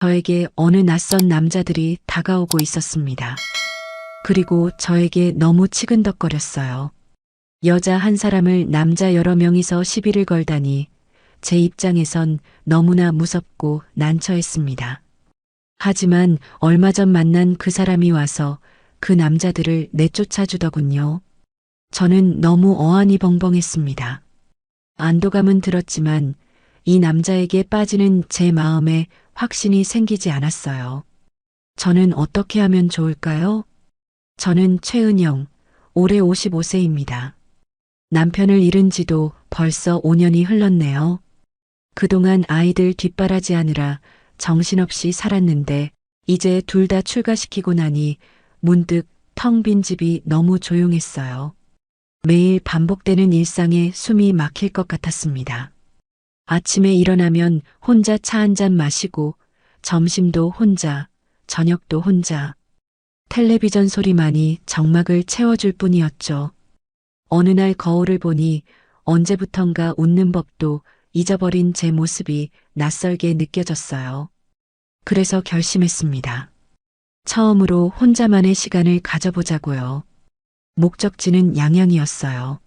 저에게 어느 낯선 남자들이 다가오고 있었습니다. 그리고 저에게 너무 치근덕거렸어요. 여자 한 사람을 남자 여러 명이서 시비를 걸다니 제 입장에선 너무나 무섭고 난처했습니다. 하지만 얼마 전 만난 그 사람이 와서 그 남자들을 내쫓아 주더군요. 저는 너무 어안이 벙벙했습니다. 안도감은 들었지만 이 남자에게 빠지는 제 마음에 확신이 생기지 않았어요. 저는 어떻게 하면 좋을까요? 저는 최은영, 올해 55세입니다. 남편을 잃은 지도 벌써 5년이 흘렀네요. 그동안 아이들 뒷바라지하느라 정신없이 살았는데 이제 둘 다 출가시키고 나니 문득 텅 빈 집이 너무 조용했어요. 매일 반복되는 일상에 숨이 막힐 것 같았습니다. 아침에 일어나면 혼자 차 한 잔 마시고 점심도 혼자, 저녁도 혼자. 텔레비전 소리만이 정막을 채워줄 뿐이었죠. 어느 날 거울을 보니 언제부턴가 웃는 법도 잊어버린 제 모습이 낯설게 느껴졌어요. 그래서 결심했습니다. 처음으로 혼자만의 시간을 가져보자고요. 목적지는 양양이었어요.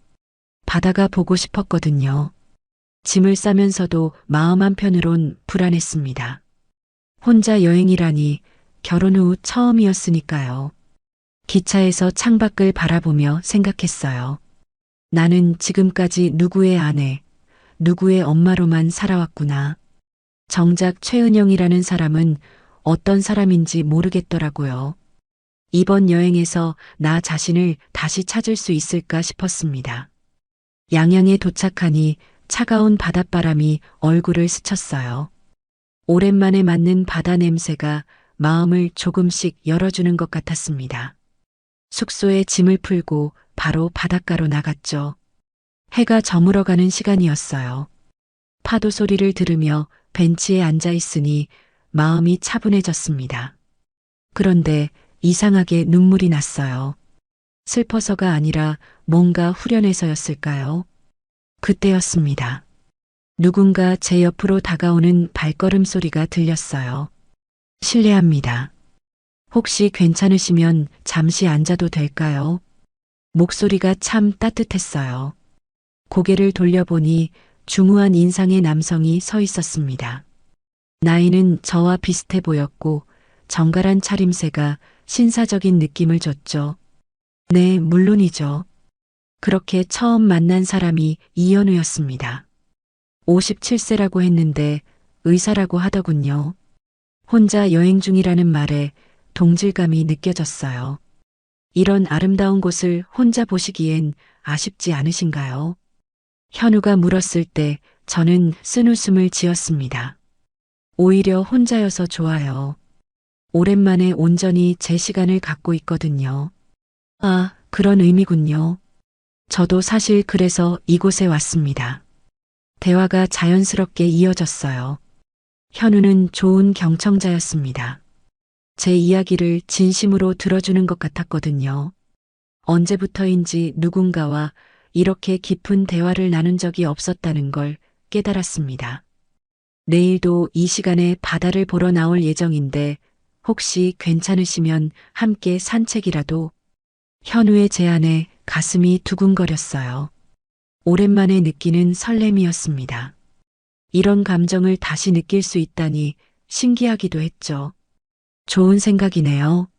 바다가 보고 싶었거든요. 짐을 싸면서도 마음 한편으론 불안했습니다. 혼자 여행이라니 결혼 후 처음이었으니까요. 기차에서 창밖을 바라보며 생각했어요. 나는 지금까지 누구의 아내, 누구의 엄마로만 살아왔구나. 정작 최은영이라는 사람은 어떤 사람인지 모르겠더라고요. 이번 여행에서 나 자신을 다시 찾을 수 있을까 싶었습니다. 양양에 도착하니 차가운 바닷바람이 얼굴을 스쳤어요. 오랜만에 맡는 바다 냄새가 마음을 조금씩 열어주는 것 같았습니다. 숙소에 짐을 풀고 바로 바닷가로 나갔죠. 해가 저물어가는 시간이었어요. 파도 소리를 들으며 벤치에 앉아 있으니 마음이 차분해졌습니다. 그런데 이상하게 눈물이 났어요. 슬퍼서가 아니라 뭔가 후련해서였을까요? 그때였습니다. 누군가 제 옆으로 다가오는 발걸음 소리가 들렸어요. 실례합니다. 혹시 괜찮으시면 잠시 앉아도 될까요? 목소리가 참 따뜻했어요. 고개를 돌려보니 중후한 인상의 남성이 서 있었습니다. 나이는 저와 비슷해 보였고 정갈한 차림새가 신사적인 느낌을 줬죠. 네, 물론이죠. 그렇게 처음 만난 사람이 이현우였습니다. 57세라고 했는데 의사라고 하더군요. 혼자 여행 중이라는 말에 동질감이 느껴졌어요. 이런 아름다운 곳을 혼자 보시기엔 아쉽지 않으신가요? 현우가 물었을 때 저는 쓴웃음을 지었습니다. 오히려 혼자여서 좋아요. 오랜만에 온전히 제 시간을 갖고 있거든요. 아, 그런 의미군요. 저도 사실 그래서 이곳에 왔습니다. 대화가 자연스럽게 이어졌어요. 현우는 좋은 경청자였습니다. 제 이야기를 진심으로 들어주는 것 같았거든요. 언제부터인지 누군가와 이렇게 깊은 대화를 나눈 적이 없었다는 걸 깨달았습니다. 내일도 이 시간에 바다를 보러 나올 예정인데 혹시 괜찮으시면 함께 산책이라도. 현우의 제안에 가슴이 두근거렸어요. 오랜만에 느끼는 설렘이었습니다. 이런 감정을 다시 느낄 수 있다니 신기하기도 했죠. 좋은 생각이네요.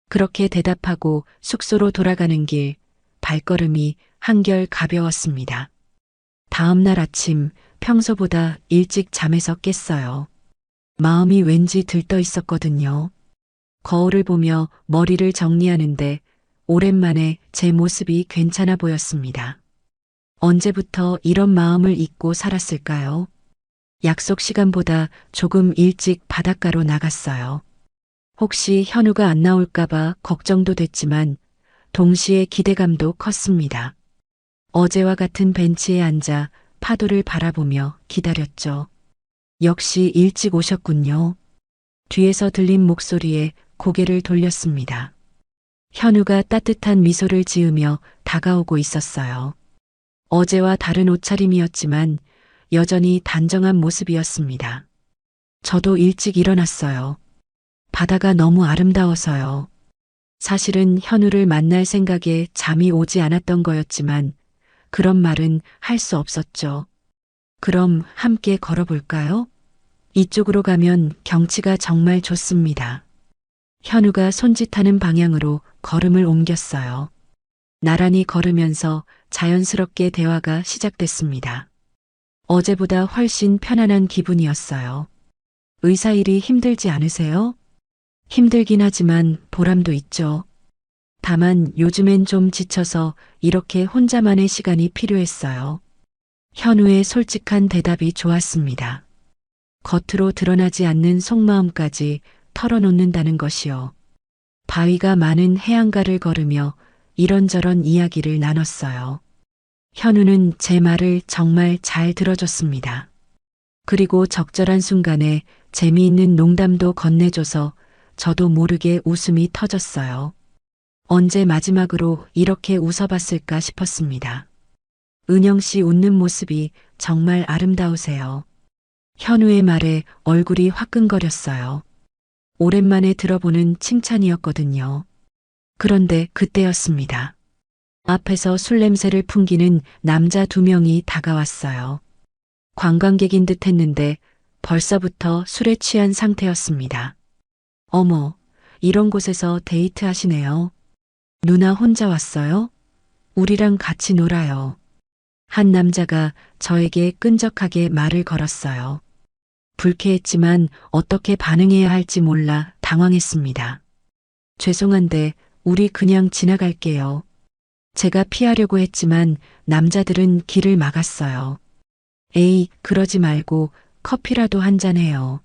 그렇게 대답하고 숙소로 돌아가는 길, 발걸음이 한결 가벼웠습니다. 다음 날 아침 평소보다 일찍 잠에서 깼어요. 마음이 왠지 들떠 있었거든요. 거울을 보며 머리를 정리하는데 오랜만에 제 모습이 괜찮아 보였습니다. 언제부터 이런 마음을 잊고 살았을까요? 약속 시간보다 조금 일찍 바닷가로 나갔어요. 혹시 현우가 안 나올까봐 걱정도 됐지만 동시에 기대감도 컸습니다. 어제와 같은 벤치에 앉아 파도를 바라보며 기다렸죠. 역시 일찍 오셨군요. 뒤에서 들린 목소리에 고개를 돌렸습니다. 현우가 따뜻한 미소를 지으며 다가오고 있었어요. 어제와 다른 옷차림이었지만 여전히 단정한 모습이었습니다. 저도 일찍 일어났어요. 바다가 너무 아름다워서요. 사실은 현우를 만날 생각에 잠이 오지 않았던 거였지만 그런 말은 할 수 없었죠. 그럼 함께 걸어볼까요? 이쪽으로 가면 경치가 정말 좋습니다. 현우가 손짓하는 방향으로 걸음을 옮겼어요. 나란히 걸으면서 자연스럽게 대화가 시작됐습니다. 어제보다 훨씬 편안한 기분이었어요. 의사일이 힘들지 않으세요? 힘들긴 하지만 보람도 있죠. 다만 요즘엔 좀 지쳐서 이렇게 혼자만의 시간이 필요했어요. 현우의 솔직한 대답이 좋았습니다. 겉으로 드러나지 않는 속마음까지 털어놓는다는 것이요. 바위가 많은 해안가를 걸으며 이런저런 이야기를 나눴어요. 현우는 제 말을 정말 잘 들어줬습니다. 그리고 적절한 순간에 재미있는 농담도 건네줘서 저도 모르게 웃음이 터졌어요. 언제 마지막으로 이렇게 웃어봤을까 싶었습니다. 은영 씨 웃는 모습이 정말 아름다우세요. 현우의 말에 얼굴이 화끈거렸어요. 오랜만에 들어보는 칭찬이었거든요. 그런데 그때였습니다. 앞에서 술 냄새를 풍기는 남자 두 명이 다가왔어요. 관광객인 듯 했는데 벌써부터 술에 취한 상태였습니다. 어머, 이런 곳에서 데이트 하시네요. 누나 혼자 왔어요? 우리랑 같이 놀아요. 한 남자가 저에게 끈적하게 말을 걸었어요. 불쾌했지만 어떻게 반응해야 할지 몰라 당황했습니다. 죄송한데 우리 그냥 지나갈게요. 제가 피하려고 했지만 남자들은 길을 막았어요. 에이, 그러지 말고 커피라도 한잔 해요.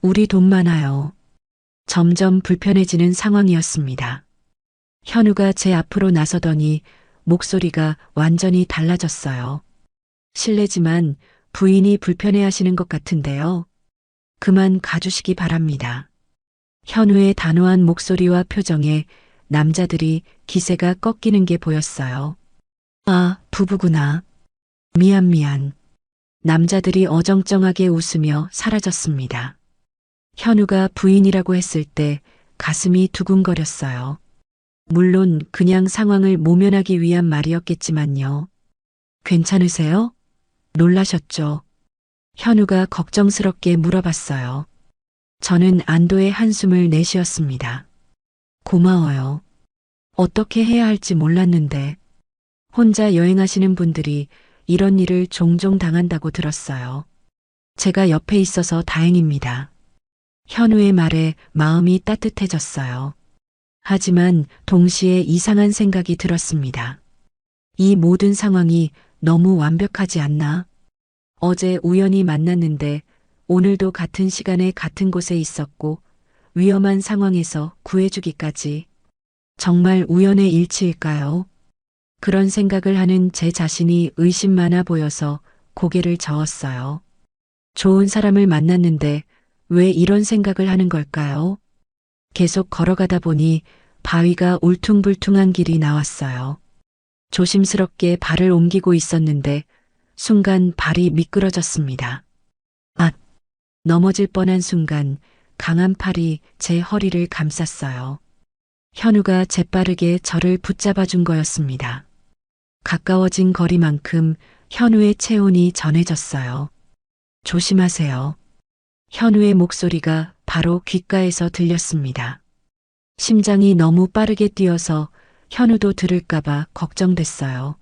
우리 돈 많아요. 점점 불편해지는 상황이었습니다. 현우가 제 앞으로 나서더니 목소리가 완전히 달라졌어요. 실례지만 부인이 불편해하시는 것 같은데요. 그만 가주시기 바랍니다. 현우의 단호한 목소리와 표정에 남자들이 기세가 꺾이는 게 보였어요. 아, 부부구나. 미안. 남자들이 어정쩡하게 웃으며 사라졌습니다. 현우가 부인이라고 했을 때 가슴이 두근거렸어요. 물론 그냥 상황을 모면하기 위한 말이었겠지만요. 괜찮으세요? 놀라셨죠? 현우가 걱정스럽게 물어봤어요. 저는 안도의 한숨을 내쉬었습니다. 고마워요. 어떻게 해야 할지 몰랐는데 혼자 여행하시는 분들이 이런 일을 종종 당한다고 들었어요. 제가 옆에 있어서 다행입니다. 현우의 말에 마음이 따뜻해졌어요. 하지만 동시에 이상한 생각이 들었습니다. 이 모든 상황이 너무 완벽하지 않나? 어제 우연히 만났는데 오늘도 같은 시간에 같은 곳에 있었고 위험한 상황에서 구해주기까지. 정말 우연의 일치일까요? 그런 생각을 하는 제 자신이 의심 많아 보여서 고개를 저었어요. 좋은 사람을 만났는데 왜 이런 생각을 하는 걸까요? 계속 걸어가다 보니 바위가 울퉁불퉁한 길이 나왔어요. 조심스럽게 발을 옮기고 있었는데 순간 발이 미끄러졌습니다. 아, 넘어질 뻔한 순간 강한 팔이 제 허리를 감쌌어요. 현우가 재빠르게 저를 붙잡아 준 거였습니다. 가까워진 거리만큼 현우의 체온이 전해졌어요. 조심하세요. 현우의 목소리가 바로 귓가에서 들렸습니다. 심장이 너무 빠르게 뛰어서 현우도 들을까봐 걱정됐어요.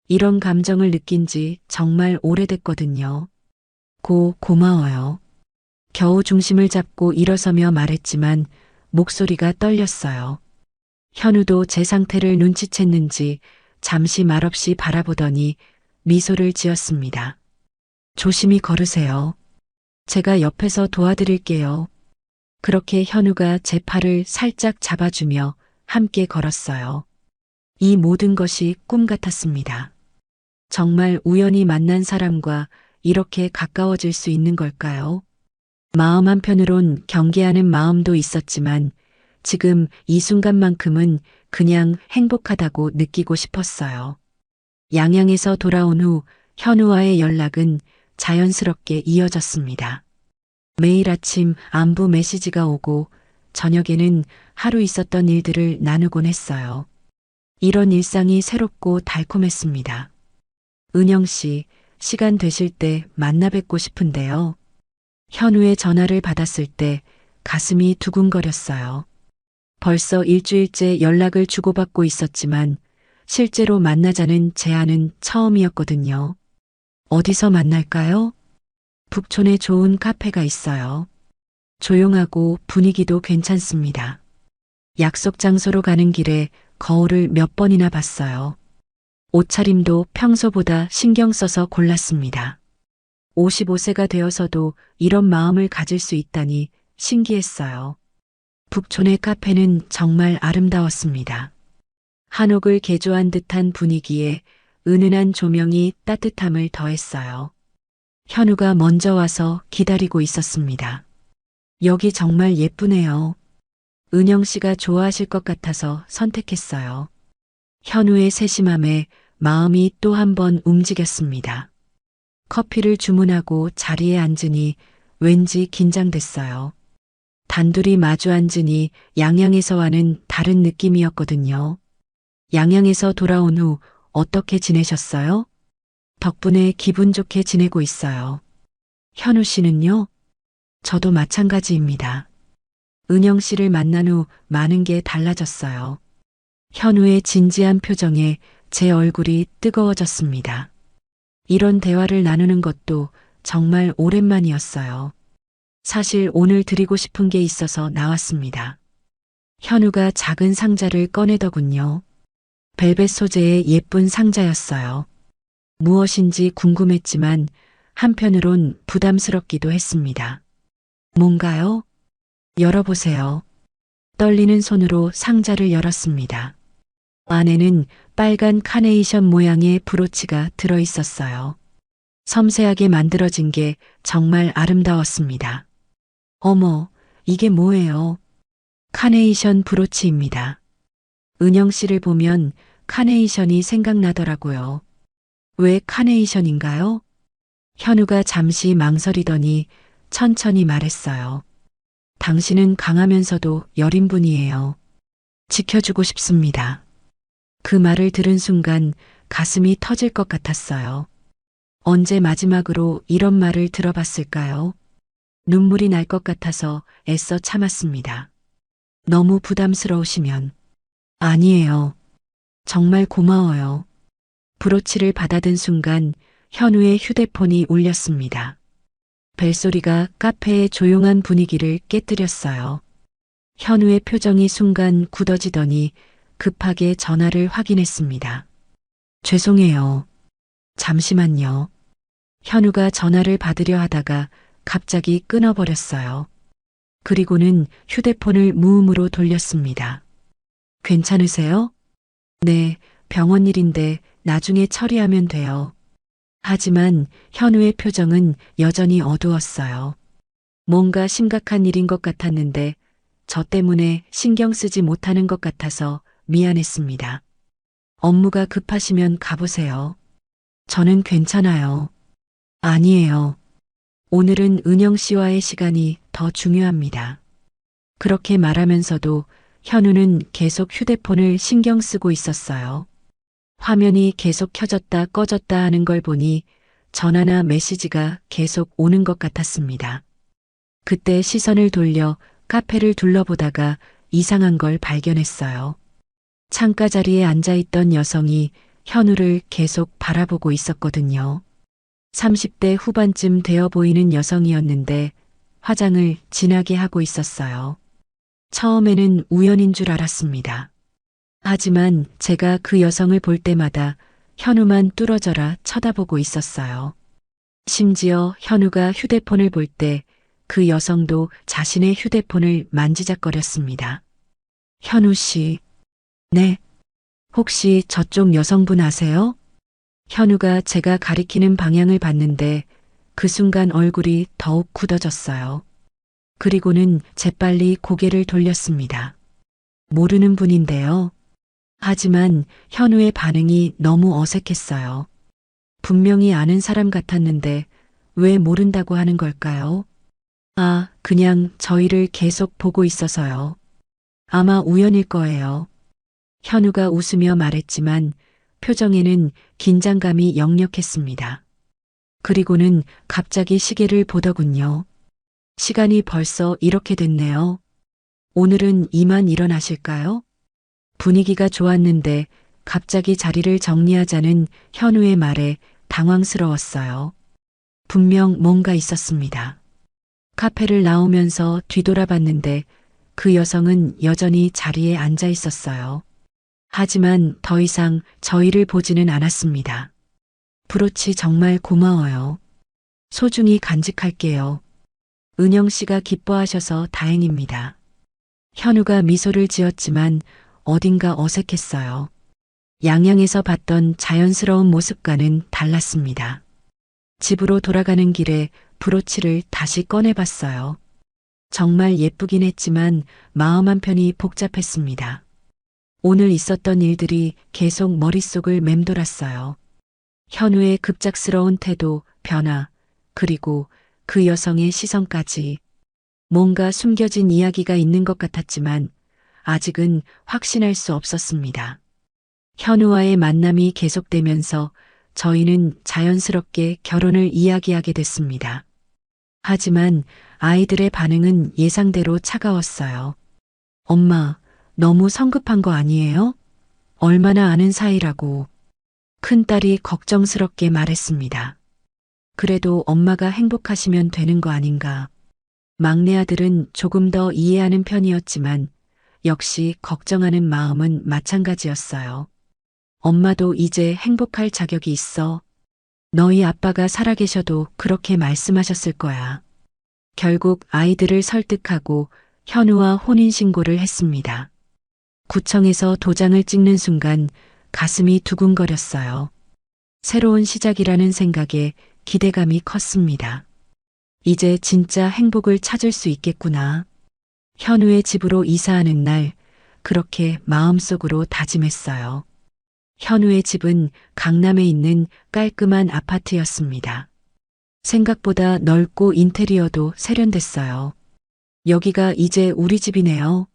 이런 감정을 느낀 지 정말 오래됐거든요. 고마워요. 겨우 중심을 잡고 일어서며 말했지만 목소리가 떨렸어요. 현우도 제 상태를 눈치챘는지 잠시 말없이 바라보더니 미소를 지었습니다. 조심히 걸으세요. 제가 옆에서 도와드릴게요. 그렇게 현우가 제 팔을 살짝 잡아주며 함께 걸었어요. 이 모든 것이 꿈 같았습니다. 정말 우연히 만난 사람과 이렇게 가까워질 수 있는 걸까요? 마음 한편으론 경계하는 마음도 있었지만 지금 이 순간만큼은 그냥 행복하다고 느끼고 싶었어요. 양양에서 돌아온 후 현우와의 연락은 자연스럽게 이어졌습니다. 매일 아침 안부 메시지가 오고 저녁에는 하루 있었던 일들을 나누곤 했어요. 이런 일상이 새롭고 달콤했습니다. 은영 씨, 시간 되실 때 만나 뵙고 싶은데요. 현우의 전화를 받았을 때 가슴이 두근거렸어요. 벌써 일주일째 연락을 주고받고 있었지만 실제로 만나자는 제안은 처음이었거든요. 어디서 만날까요? 북촌에 좋은 카페가 있어요. 조용하고 분위기도 괜찮습니다. 약속 장소로 가는 길에 거울을 몇 번이나 봤어요. 옷차림도 평소보다 신경 써서 골랐습니다. 55세가 되어서도 이런 마음을 가질 수 있다니 신기했어요. 북촌의 카페는 정말 아름다웠습니다. 한옥을 개조한 듯한 분위기에 은은한 조명이 따뜻함을 더했어요. 현우가 먼저 와서 기다리고 있었습니다. 여기 정말 예쁘네요. 은영 씨가 좋아하실 것 같아서 선택했어요. 현우의 세심함에 마음이 또 한 번 움직였습니다. 커피를 주문하고 자리에 앉으니 왠지 긴장됐어요. 단둘이 마주 앉으니 양양에서와는 다른 느낌이었거든요. 양양에서 돌아온 후 어떻게 지내셨어요? 덕분에 기분 좋게 지내고 있어요. 현우 씨는요? 저도 마찬가지입니다. 은영 씨를 만난 후 많은 게 달라졌어요. 현우의 진지한 표정에 제 얼굴이 뜨거워졌습니다. 이런 대화를 나누는 것도 정말 오랜만이었어요. 사실 오늘 드리고 싶은 게 있어서 나왔습니다. 현우가 작은 상자를 꺼내더군요. 벨벳 소재의 예쁜 상자였어요. 무엇인지 궁금했지만 한편으론 부담스럽기도 했습니다. 뭔가요? 열어보세요. 떨리는 손으로 상자를 열었습니다. 안에는 빨간 카네이션 모양의 브로치가 들어 있었어요. 섬세하게 만들어진 게 정말 아름다웠습니다. 어머, 이게 뭐예요? 카네이션 브로치입니다. 은영 씨를 보면 카네이션이 생각나더라고요. 왜 카네이션인가요? 현우가 잠시 망설이더니 천천히 말했어요. 당신은 강하면서도 여린 분이에요. 지켜주고 싶습니다. 그 말을 들은 순간 가슴이 터질 것 같았어요. 언제 마지막으로 이런 말을 들어봤을까요? 눈물이 날 것 같아서 애써 참았습니다. 너무 부담스러우시면. 아니에요. 정말 고마워요. 브로치를 받아든 순간 현우의 휴대폰이 울렸습니다. 벨소리가 카페의 조용한 분위기를 깨뜨렸어요. 현우의 표정이 순간 굳어지더니 급하게 전화를 확인했습니다. 죄송해요. 잠시만요. 현우가 전화를 받으려 하다가 갑자기 끊어버렸어요. 그리고는 휴대폰을 무음으로 돌렸습니다. 괜찮으세요? 네, 병원 일인데 나중에 처리하면 돼요. 하지만 현우의 표정은 여전히 어두웠어요. 뭔가 심각한 일인 것 같았는데 저 때문에 신경 쓰지 못하는 것 같아서 미안했습니다. 업무가 급하시면 가보세요. 저는 괜찮아요. 아니에요. 오늘은 은영 씨와의 시간이 더 중요합니다. 그렇게 말하면서도 현우는 계속 휴대폰을 신경 쓰고 있었어요. 화면이 계속 켜졌다 꺼졌다 하는 걸 보니 전화나 메시지가 계속 오는 것 같았습니다. 그때 시선을 돌려 카페를 둘러보다가 이상한 걸 발견했어요. 창가 자리에 앉아있던 여성이 현우를 계속 바라보고 있었거든요. 30대 후반쯤 되어 보이는 여성이었는데 화장을 진하게 하고 있었어요. 처음에는 우연인 줄 알았습니다. 하지만 제가 그 여성을 볼 때마다 현우만 뚫어져라 쳐다보고 있었어요. 심지어 현우가 휴대폰을 볼 때 그 여성도 자신의 휴대폰을 만지작거렸습니다. 현우 씨. 네. 혹시 저쪽 여성분 아세요? 현우가 제가 가리키는 방향을 봤는데 그 순간 얼굴이 더욱 굳어졌어요. 그리고는 재빨리 고개를 돌렸습니다. 모르는 분인데요. 하지만 현우의 반응이 너무 어색했어요. 분명히 아는 사람 같았는데 왜 모른다고 하는 걸까요? 아, 그냥 저희를 계속 보고 있어서요. 아마 우연일 거예요. 현우가 웃으며 말했지만 표정에는 긴장감이 역력했습니다. 그리고는 갑자기 시계를 보더군요. 시간이 벌써 이렇게 됐네요. 오늘은 이만 일어나실까요? 분위기가 좋았는데 갑자기 자리를 정리하자는 현우의 말에 당황스러웠어요. 분명 뭔가 있었습니다. 카페를 나오면서 뒤돌아봤는데 그 여성은 여전히 자리에 앉아 있었어요. 하지만 더 이상 저희를 보지는 않았습니다. 브로치 정말 고마워요. 소중히 간직할게요. 은영 씨가 기뻐하셔서 다행입니다. 현우가 미소를 지었지만 어딘가 어색했어요. 양양에서 봤던 자연스러운 모습과는 달랐습니다. 집으로 돌아가는 길에 브로치를 다시 꺼내봤어요. 정말 예쁘긴 했지만 마음 한편이 복잡했습니다. 오늘 있었던 일들이 계속 머릿속을 맴돌았어요. 현우의 급작스러운 태도, 변화, 그리고 그 여성의 시선까지 뭔가 숨겨진 이야기가 있는 것 같았지만 아직은 확신할 수 없었습니다. 현우와의 만남이 계속되면서 저희는 자연스럽게 결혼을 이야기하게 됐습니다. 하지만 아이들의 반응은 예상대로 차가웠어요. 엄마, 너무 성급한 거 아니에요? 얼마나 아는 사이라고. 큰딸이 걱정스럽게 말했습니다. 그래도 엄마가 행복하시면 되는 거 아닌가. 막내 아들은 조금 더 이해하는 편이었지만 역시 걱정하는 마음은 마찬가지였어요. 엄마도 이제 행복할 자격이 있어. 너희 아빠가 살아계셔도 그렇게 말씀하셨을 거야. 결국 아이들을 설득하고 현우와 혼인신고를 했습니다. 구청에서 도장을 찍는 순간 가슴이 두근거렸어요. 새로운 시작이라는 생각에 기대감이 컸습니다. 이제 진짜 행복을 찾을 수 있겠구나. 현우의 집으로 이사하는 날, 그렇게 마음속으로 다짐했어요. 현우의 집은 강남에 있는 깔끔한 아파트였습니다. 생각보다 넓고 인테리어도 세련됐어요. 여기가 이제 우리 집이네요.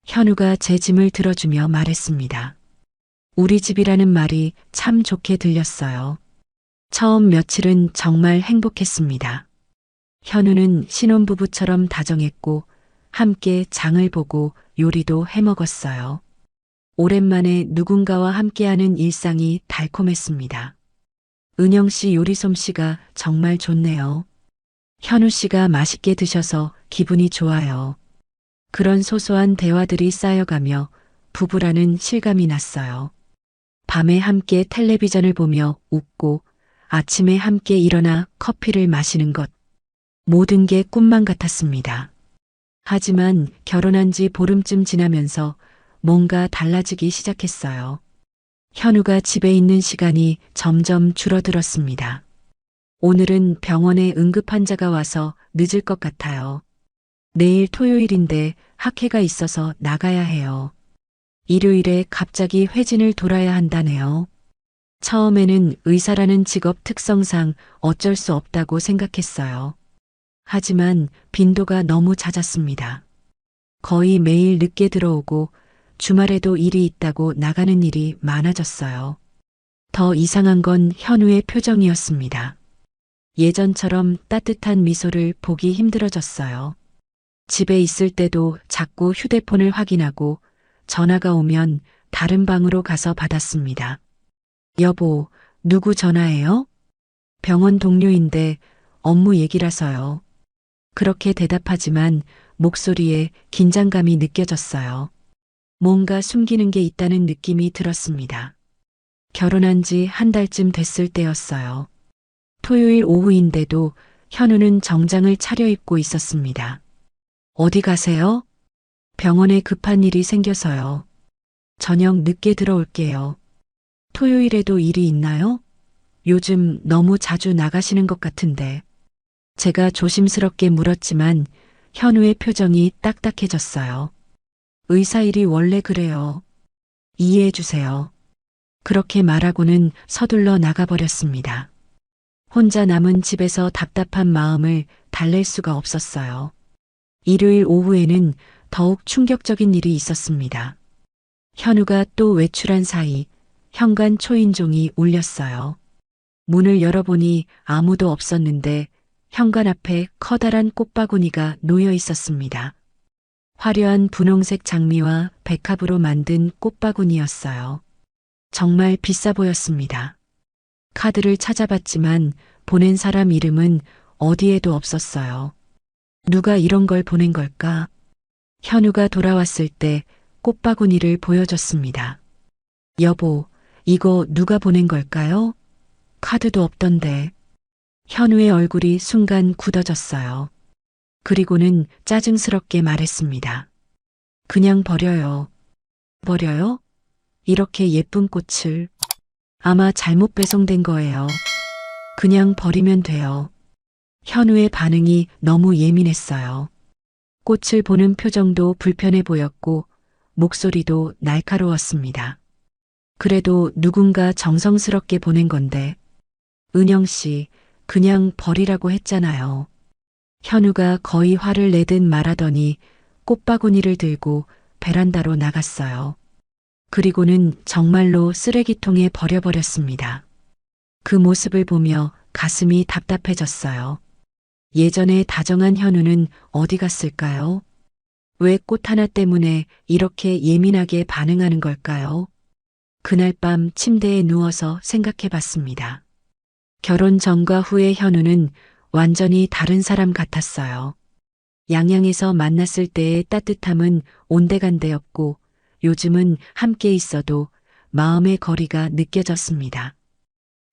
현우가 제 짐을 들어주며 말했습니다. 우리 집이라는 말이 참 좋게 들렸어요. 처음 며칠은 정말 행복했습니다. 현우는 신혼부부처럼 다정했고 함께 장을 보고 요리도 해먹었어요. 오랜만에 누군가와 함께하는 일상이 달콤했습니다. 은영 씨 요리 솜씨가 정말 좋네요. 현우 씨가 맛있게 드셔서 기분이 좋아요. 그런 소소한 대화들이 쌓여가며 부부라는 실감이 났어요. 밤에 함께 텔레비전을 보며 웃고 아침에 함께 일어나 커피를 마시는 것. 모든 게 꿈만 같았습니다. 하지만 결혼한 지 보름쯤 지나면서 뭔가 달라지기 시작했어요. 현우가 집에 있는 시간이 점점 줄어들었습니다. 오늘은 병원에 응급환자가 와서 늦을 것 같아요. 내일 토요일인데 학회가 있어서 나가야 해요. 일요일에 갑자기 회진을 돌아야 한다네요. 처음에는 의사라는 직업 특성상 어쩔 수 없다고 생각했어요. 하지만 빈도가 너무 잦았습니다. 거의 매일 늦게 들어오고 주말에도 일이 있다고 나가는 일이 많아졌어요. 더 이상한 건 현우의 표정이었습니다. 예전처럼 따뜻한 미소를 보기 힘들어졌어요. 집에 있을 때도 자꾸 휴대폰을 확인하고 전화가 오면 다른 방으로 가서 받았습니다. 여보, 누구 전화예요? 병원 동료인데 업무 얘기라서요. 그렇게 대답하지만 목소리에 긴장감이 느껴졌어요. 뭔가 숨기는 게 있다는 느낌이 들었습니다. 결혼한 지 한 달쯤 됐을 때였어요. 토요일 오후인데도 현우는 정장을 차려입고 있었습니다. 어디 가세요? 병원에 급한 일이 생겨서요. 저녁 늦게 들어올게요. 토요일에도 일이 있나요? 요즘 너무 자주 나가시는 것 같은데. 제가 조심스럽게 물었지만 현우의 표정이 딱딱해졌어요. 의사 일이 원래 그래요. 이해해 주세요. 그렇게 말하고는 서둘러 나가버렸습니다. 혼자 남은 집에서 답답한 마음을 달랠 수가 없었어요. 일요일 오후에는 더욱 충격적인 일이 있었습니다. 현우가 또 외출한 사이 현관 초인종이 울렸어요. 문을 열어보니 아무도 없었는데 현관 앞에 커다란 꽃바구니가 놓여 있었습니다. 화려한 분홍색 장미와 백합으로 만든 꽃바구니였어요. 정말 비싸 보였습니다. 카드를 찾아봤지만 보낸 사람 이름은 어디에도 없었어요. 누가 이런 걸 보낸 걸까? 현우가 돌아왔을 때 꽃바구니를 보여줬습니다. 여보, 이거 누가 보낸 걸까요? 카드도 없던데. 현우의 얼굴이 순간 굳어졌어요. 그리고는 짜증스럽게 말했습니다. 그냥 버려요. 버려요? 이렇게 예쁜 꽃을. 아마 잘못 배송된 거예요. 그냥 버리면 돼요. 현우의 반응이 너무 예민했어요. 꽃을 보는 표정도 불편해 보였고 목소리도 날카로웠습니다. 그래도 누군가 정성스럽게 보낸 건데. 은영 씨, 그냥 버리라고 했잖아요. 현우가 거의 화를 내듯 말하더니 꽃바구니를 들고 베란다로 나갔어요. 그리고는 정말로 쓰레기통에 버려버렸습니다. 그 모습을 보며 가슴이 답답해졌어요. 예전에 다정한 현우는 어디 갔을까요? 왜 꽃 하나 때문에 이렇게 예민하게 반응하는 걸까요? 그날 밤 침대에 누워서 생각해 봤습니다. 결혼 전과 후의 현우는 완전히 다른 사람 같았어요. 양양에서 만났을 때의 따뜻함은 온데간데였고 요즘은 함께 있어도 마음의 거리가 느껴졌습니다.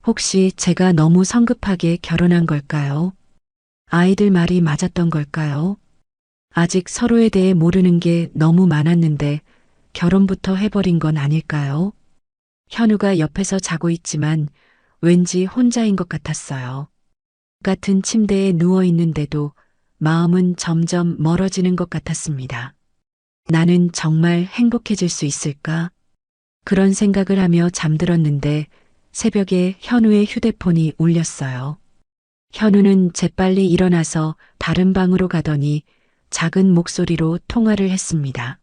혹시 제가 너무 성급하게 결혼한 걸까요? 아이들 말이 맞았던 걸까요? 아직 서로에 대해 모르는 게 너무 많았는데 결혼부터 해버린 건 아닐까요? 현우가 옆에서 자고 있지만 왠지 혼자인 것 같았어요. 같은 침대에 누워 있는데도 마음은 점점 멀어지는 것 같았습니다. 나는 정말 행복해질 수 있을까? 그런 생각을 하며 잠들었는데 새벽에 현우의 휴대폰이 울렸어요. 현우는 재빨리 일어나서 다른 방으로 가더니 작은 목소리로 통화를 했습니다.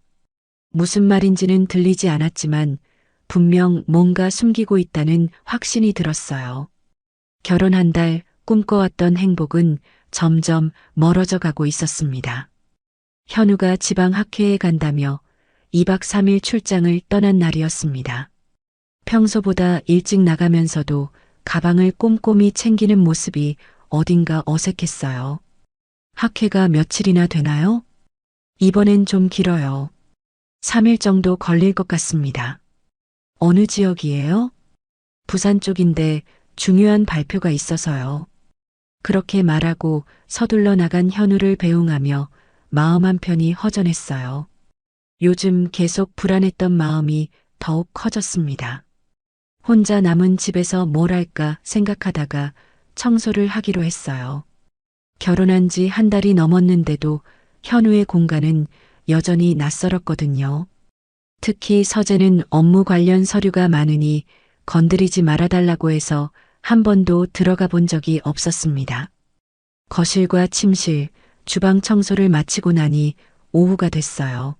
무슨 말인지는 들리지 않았지만 분명 뭔가 숨기고 있다는 확신이 들었어요. 결혼 한 달 꿈꿔왔던 행복은 점점 멀어져 가고 있었습니다. 현우가 지방 학회에 간다며 2박 3일 출장을 떠난 날이었습니다. 평소보다 일찍 나가면서도 가방을 꼼꼼히 챙기는 모습이 어딘가 어색했어요. 학회가 며칠이나 되나요? 이번엔 좀 길어요. 3일 정도 걸릴 것 같습니다. 어느 지역이에요? 부산 쪽인데 중요한 발표가 있어서요. 그렇게 말하고 서둘러 나간 현우를 배웅하며 마음 한편이 허전했어요. 요즘 계속 불안했던 마음이 더욱 커졌습니다. 혼자 남은 집에서 뭘 할까 생각하다가 청소를 하기로 했어요. 결혼한 지 한 달이 넘었는데도 현우의 공간은 여전히 낯설었거든요. 특히 서재는 업무 관련 서류가 많으니 건드리지 말아달라고 해서 한 번도 들어가 본 적이 없었습니다. 거실과 침실, 주방 청소를 마치고 나니 오후가 됐어요.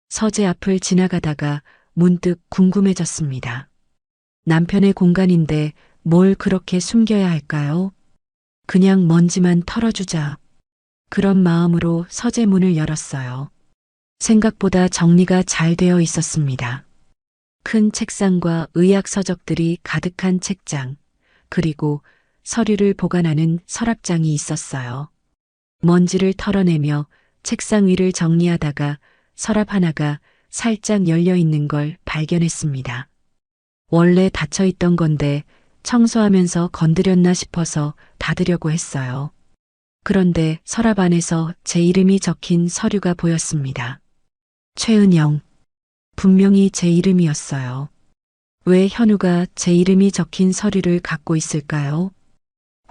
서재 앞을 지나가다가 문득 궁금해졌습니다. 남편의 공간인데 뭘 그렇게 숨겨야 할까요? 그냥 먼지만 털어주자. 그런 마음으로 서재 문을 열었어요. 생각보다 정리가 잘 되어 있었습니다. 큰 책상과 의학 서적들이 가득한 책장, 그리고 서류를 보관하는 서랍장이 있었어요. 먼지를 털어내며 책상 위를 정리하다가 서랍 하나가 살짝 열려 있는 걸 발견했습니다. 원래 닫혀 있던 건데 청소하면서 건드렸나 싶어서 닫으려고 했어요. 그런데 서랍 안에서 제 이름이 적힌 서류가 보였습니다. 최은영. 분명히 제 이름이었어요. 왜 현우가 제 이름이 적힌 서류를 갖고 있을까요?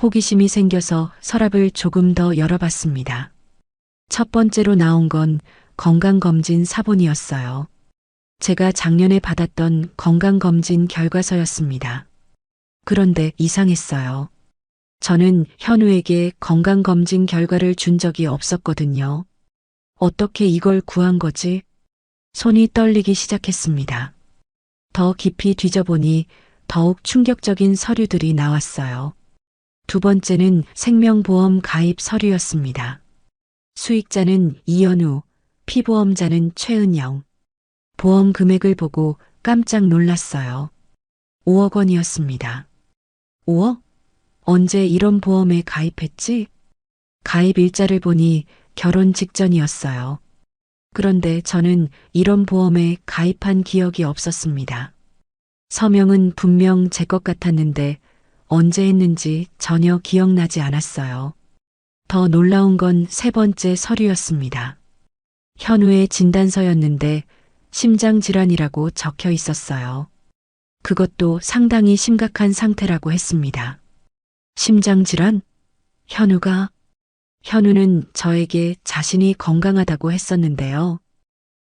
호기심이 생겨서 서랍을 조금 더 열어봤습니다. 첫 번째로 나온 건 건강검진 사본이었어요. 제가 작년에 받았던 건강검진 결과서였습니다. 그런데 이상했어요. 저는 현우에게 건강검진 결과를 준 적이 없었거든요. 어떻게 이걸 구한 거지? 손이 떨리기 시작했습니다. 더 깊이 뒤져보니 더욱 충격적인 서류들이 나왔어요. 두 번째는 생명보험 가입 서류였습니다. 수익자는 이현우, 피보험자는 최은영. 보험 금액을 보고 깜짝 놀랐어요. 5억 원이었습니다. 5억? 언제 이런 보험에 가입했지? 가입 일자를 보니 결혼 직전이었어요. 그런데 저는 이런 보험에 가입한 기억이 없었습니다. 서명은 분명 제 것 같았는데 언제 했는지 전혀 기억나지 않았어요. 더 놀라운 건 세 번째 서류였습니다. 현우의 진단서였는데 심장질환이라고 적혀 있었어요. 그것도 상당히 심각한 상태라고 했습니다. 심장질환? 현우는 저에게 자신이 건강하다고 했었는데요.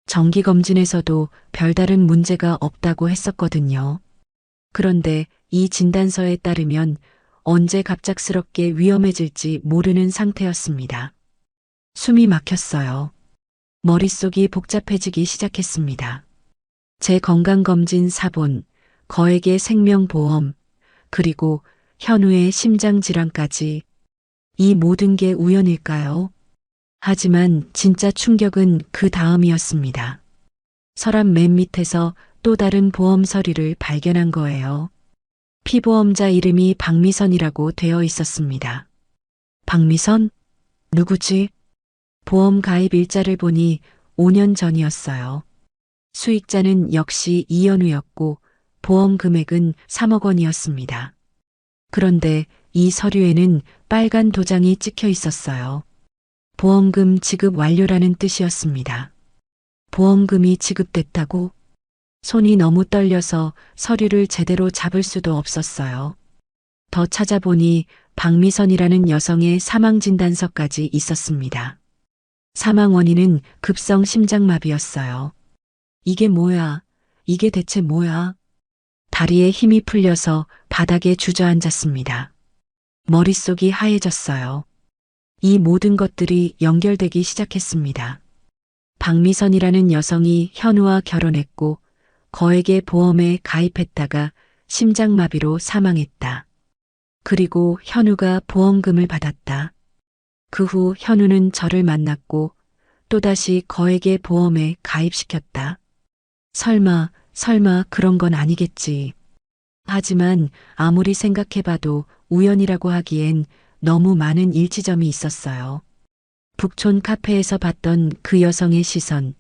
정기검진에서도 별다른 문제가 없다고 했었거든요. 그런데 이 진단서에 따르면 언제 갑작스럽게 위험해질지 모르는 상태였습니다. 숨이 막혔어요. 머릿속이 복잡해지기 시작했습니다. 제 건강검진 사본, 거액의 생명보험, 그리고 현우의 심장질환까지 이 모든 게 우연일까요? 하지만 진짜 충격은 그 다음이었습니다. 서랍 맨 밑에서 또 다른 보험 서류를 발견한 거예요. 피보험자 이름이 박미선이라고 되어 있었습니다. 박미선? 누구지? 보험 가입 일자를 보니 5년 전이었어요. 수익자는 역시 이현우였고 보험 금액은 3억 원이었습니다. 그런데 이 서류에는 빨간 도장이 찍혀 있었어요. 보험금 지급 완료라는 뜻이었습니다. 보험금이 지급됐다고? 손이 너무 떨려서 서류를 제대로 잡을 수도 없었어요. 더 찾아보니 박미선이라는 여성의 사망진단서까지 있었습니다. 사망 원인은 급성 심장마비였어요. 이게 뭐야? 이게 대체 뭐야? 다리에 힘이 풀려서 바닥에 주저앉았습니다. 머릿속이 하얘졌어요. 이 모든 것들이 연결되기 시작했습니다. 박미선이라는 여성이 현우와 결혼했고 거액의 보험에 가입했다가 심장마비로 사망했다. 그리고 현우가 보험금을 받았다. 그 후 현우는 저를 만났고 또다시 거액의 보험에 가입시켰다. 설마 그런 건 아니겠지. 하지만 아무리 생각해봐도 우연이라고 하기엔 너무 많은 일치점이 있었어요. 북촌 카페에서 봤던 그 여성의 시선,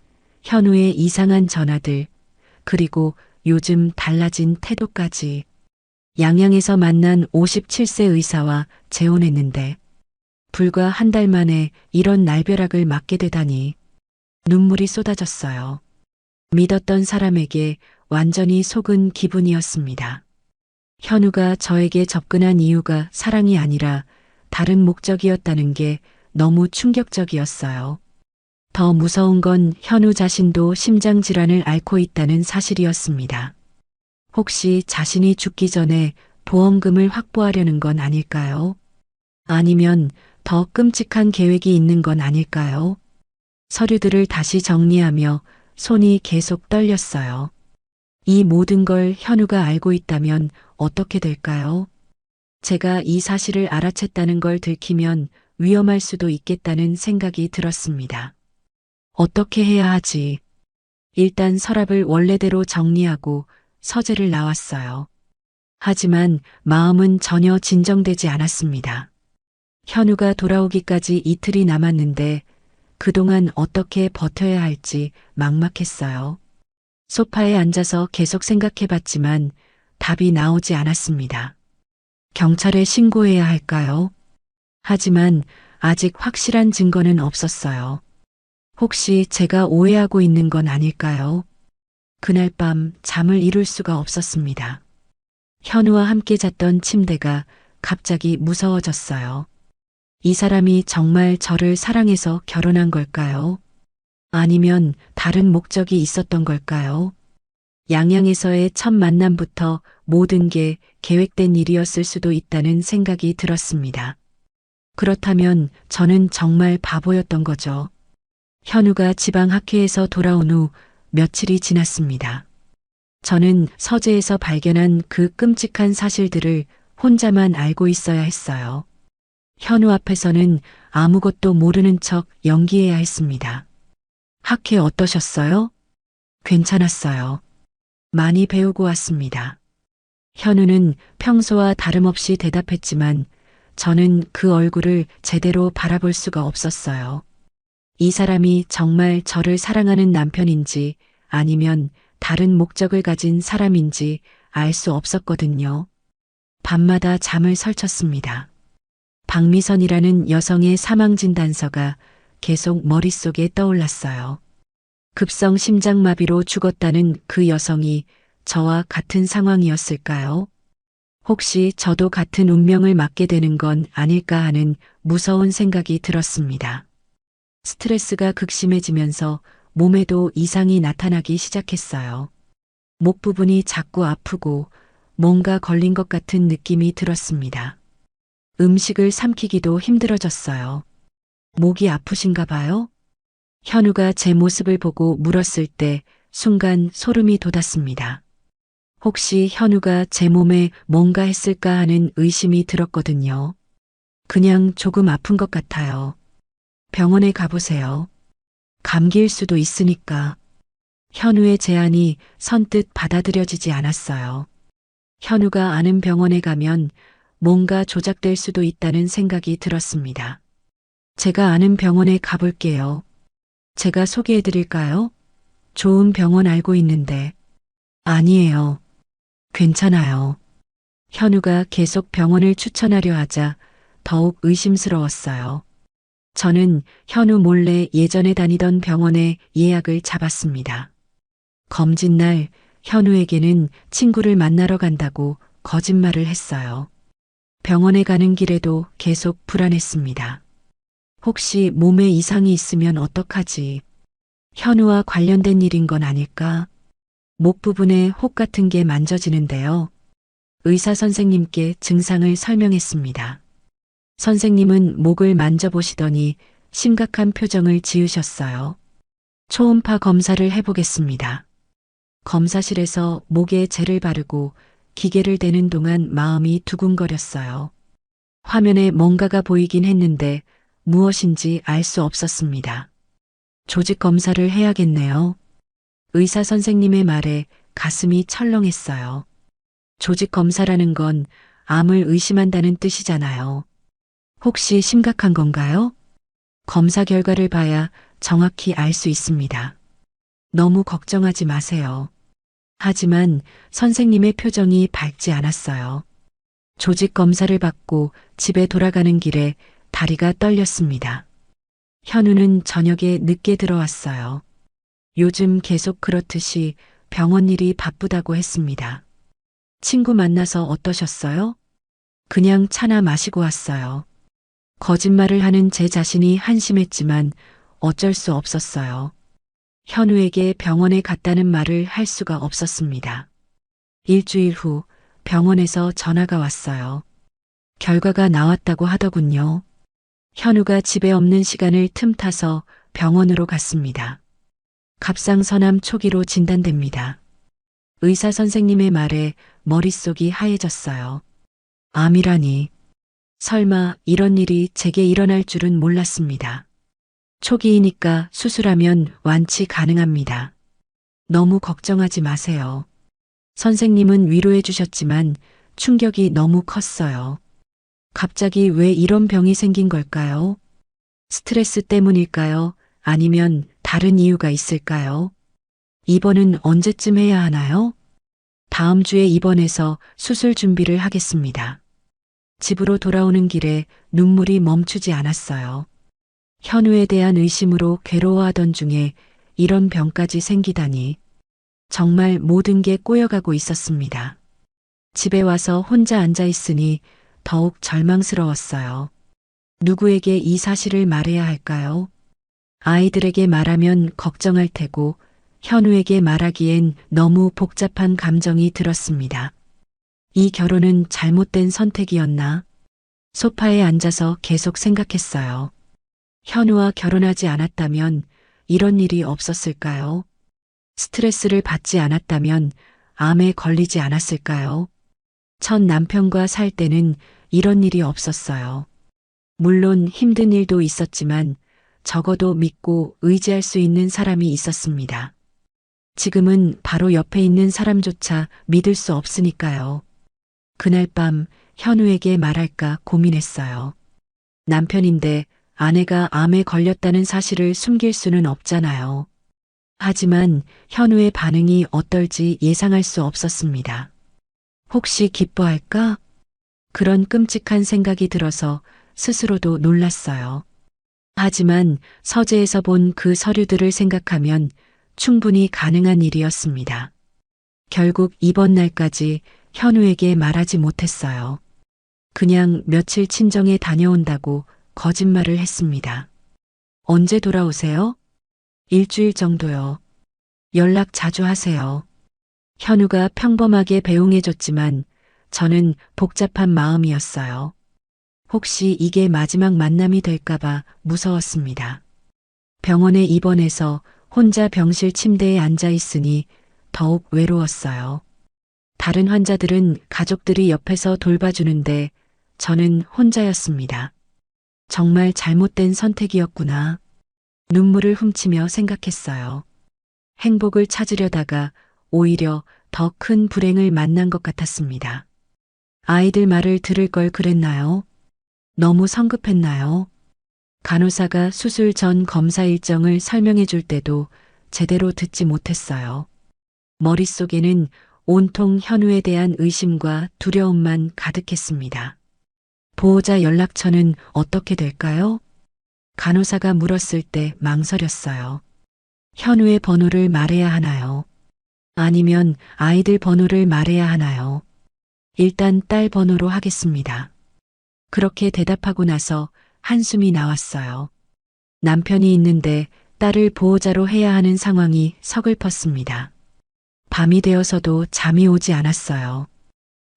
현우의 이상한 전화들, 그리고 요즘 달라진 태도까지. 양양에서 만난 57세 의사와 재혼했는데 불과 한 달 만에 이런 날벼락을 맞게 되다니 눈물이 쏟아졌어요. 믿었던 사람에게 완전히 속은 기분이었습니다. 현우가 저에게 접근한 이유가 사랑이 아니라 다른 목적이었다는 게 너무 충격적이었어요. 더 무서운 건 현우 자신도 심장질환을 앓고 있다는 사실이었습니다. 혹시 자신이 죽기 전에 보험금을 확보하려는 건 아닐까요? 아니면 더 끔찍한 계획이 있는 건 아닐까요? 서류들을 다시 정리하며 손이 계속 떨렸어요. 이 모든 걸 현우가 알고 있다면 어떻게 될까요? 제가 이 사실을 알아챘다는 걸 들키면 위험할 수도 있겠다는 생각이 들었습니다. 어떻게 해야 하지? 일단 서랍을 원래대로 정리하고 서재를 나왔어요. 하지만 마음은 전혀 진정되지 않았습니다. 현우가 돌아오기까지 이틀이 남았는데 그동안 어떻게 버텨야 할지 막막했어요. 소파에 앉아서 계속 생각해봤지만 답이 나오지 않았습니다. 경찰에 신고해야 할까요? 하지만 아직 확실한 증거는 없었어요. 혹시 제가 오해하고 있는 건 아닐까요? 그날 밤 잠을 이룰 수가 없었습니다. 현우와 함께 잤던 침대가 갑자기 무서워졌어요. 이 사람이 정말 저를 사랑해서 결혼한 걸까요? 아니면 다른 목적이 있었던 걸까요? 양양에서의 첫 만남부터 모든 게 계획된 일이었을 수도 있다는 생각이 들었습니다. 그렇다면 저는 정말 바보였던 거죠. 현우가 지방 학회에서 돌아온 후 며칠이 지났습니다. 저는 서재에서 발견한 그 끔찍한 사실들을 혼자만 알고 있어야 했어요. 현우 앞에서는 아무것도 모르는 척 연기해야 했습니다. 학회 어떠셨어요? 괜찮았어요. 많이 배우고 왔습니다. 현우는 평소와 다름없이 대답했지만 저는 그 얼굴을 제대로 바라볼 수가 없었어요. 이 사람이 정말 저를 사랑하는 남편인지 아니면 다른 목적을 가진 사람인지 알 수 없었거든요. 밤마다 잠을 설쳤습니다. 박미선이라는 여성의 사망 진단서가 계속 머릿속에 떠올랐어요. 급성 심장마비로 죽었다는 그 여성이 저와 같은 상황이었을까요? 혹시 저도 같은 운명을 맞게 되는 건 아닐까 하는 무서운 생각이 들었습니다. 스트레스가 극심해지면서 몸에도 이상이 나타나기 시작했어요. 목 부분이 자꾸 아프고 뭔가 걸린 것 같은 느낌이 들었습니다. 음식을 삼키기도 힘들어졌어요. 목이 아프신가 봐요? 현우가 제 모습을 보고 물었을 때 순간 소름이 돋았습니다. 혹시 현우가 제 몸에 뭔가 했을까 하는 의심이 들었거든요. 그냥 조금 아픈 것 같아요. 병원에 가보세요. 감기일 수도 있으니까. 현우의 제안이 선뜻 받아들여지지 않았어요. 현우가 아는 병원에 가면 뭔가 조작될 수도 있다는 생각이 들었습니다. 제가 아는 병원에 가볼게요. 제가 소개해 드릴까요? 좋은 병원 알고 있는데. 아니에요. 괜찮아요. 현우가 계속 병원을 추천하려 하자 더욱 의심스러웠어요. 저는 현우 몰래 예전에 다니던 병원에 예약을 잡았습니다. 검진 날 현우에게는 친구를 만나러 간다고 거짓말을 했어요. 병원에 가는 길에도 계속 불안했습니다. 혹시 몸에 이상이 있으면 어떡하지? 현우와 관련된 일인 건 아닐까? 목 부분에 혹 같은 게 만져지는데요. 의사 선생님께 증상을 설명했습니다. 선생님은 목을 만져보시더니 심각한 표정을 지으셨어요. 초음파 검사를 해보겠습니다. 검사실에서 목에 젤을 바르고 기계를 대는 동안 마음이 두근거렸어요. 화면에 뭔가가 보이긴 했는데 무엇인지 알 수 없었습니다. 조직 검사를 해야겠네요. 의사 선생님의 말에 가슴이 철렁했어요. 조직 검사라는 건 암을 의심한다는 뜻이잖아요. 혹시 심각한 건가요? 검사 결과를 봐야 정확히 알 수 있습니다. 너무 걱정하지 마세요. 하지만 선생님의 표정이 밝지 않았어요. 조직 검사를 받고 집에 돌아가는 길에 다리가 떨렸습니다. 현우는 저녁에 늦게 들어왔어요. 요즘 계속 그렇듯이 병원 일이 바쁘다고 했습니다. 친구 만나서 어떠셨어요? 그냥 차나 마시고 왔어요. 거짓말을 하는 제 자신이 한심했지만 어쩔 수 없었어요. 현우에게 병원에 갔다는 말을 할 수가 없었습니다. 일주일 후 병원에서 전화가 왔어요. 결과가 나왔다고 하더군요. 현우가 집에 없는 시간을 틈타서 병원으로 갔습니다. 갑상선암 초기로 진단됩니다. 의사 선생님의 말에 머릿속이 하얘졌어요. 암이라니. 설마 이런 일이 제게 일어날 줄은 몰랐습니다. 초기이니까 수술하면 완치 가능합니다. 너무 걱정하지 마세요. 선생님은 위로해 주셨지만 충격이 너무 컸어요. 갑자기 왜 이런 병이 생긴 걸까요? 스트레스 때문일까요? 아니면 다른 이유가 있을까요? 입원은 언제쯤 해야 하나요? 다음 주에 입원해서 수술 준비를 하겠습니다. 집으로 돌아오는 길에 눈물이 멈추지 않았어요. 현우에 대한 의심으로 괴로워하던 중에 이런 병까지 생기다니. 정말 모든 게 꼬여가고 있었습니다. 집에 와서 혼자 앉아 있으니 더욱 절망스러웠어요. 누구에게 이 사실을 말해야 할까요? 아이들에게 말하면 걱정할 테고 현우에게 말하기엔 너무 복잡한 감정이 들었습니다. 이 결혼은 잘못된 선택이었나? 소파에 앉아서 계속 생각했어요. 현우와 결혼하지 않았다면 이런 일이 없었을까요? 스트레스를 받지 않았다면 암에 걸리지 않았을까요? 첫 남편과 살 때는 이런 일이 없었어요. 물론 힘든 일도 있었지만 적어도 믿고 의지할 수 있는 사람이 있었습니다. 지금은 바로 옆에 있는 사람조차 믿을 수 없으니까요. 그날 밤 현우에게 말할까 고민했어요. 남편인데 아내가 암에 걸렸다는 사실을 숨길 수는 없잖아요. 하지만 현우의 반응이 어떨지 예상할 수 없었습니다. 혹시 기뻐할까? 그런 끔찍한 생각이 들어서 스스로도 놀랐어요. 하지만 서재에서 본 그 서류들을 생각하면 충분히 가능한 일이었습니다. 결국 이번 날까지 현우에게 말하지 못했어요. 그냥 며칠 친정에 다녀온다고 거짓말을 했습니다. 언제 돌아오세요? 일주일 정도요. 연락 자주 하세요. 현우가 평범하게 배웅해줬지만 저는 복잡한 마음이었어요. 혹시 이게 마지막 만남이 될까봐 무서웠습니다. 병원에 입원해서 혼자 병실 침대에 앉아 있으니 더욱 외로웠어요. 다른 환자들은 가족들이 옆에서 돌봐주는데 저는 혼자였습니다. 정말 잘못된 선택이었구나. 눈물을 훔치며 생각했어요. 행복을 찾으려다가 오히려 더 큰 불행을 만난 것 같았습니다. 아이들 말을 들을 걸 그랬나요? 너무 성급했나요? 간호사가 수술 전 검사 일정을 설명해 줄 때도 제대로 듣지 못했어요. 머릿속에는 온통 현우에 대한 의심과 두려움만 가득했습니다. 보호자 연락처는 어떻게 될까요? 간호사가 물었을 때 망설였어요. 현우의 번호를 말해야 하나요? 아니면 아이들 번호를 말해야 하나요? 일단 딸 번호로 하겠습니다. 그렇게 대답하고 나서 한숨이 나왔어요. 남편이 있는데 딸을 보호자로 해야 하는 상황이 서글펐습니다. 밤이 되어서도 잠이 오지 않았어요.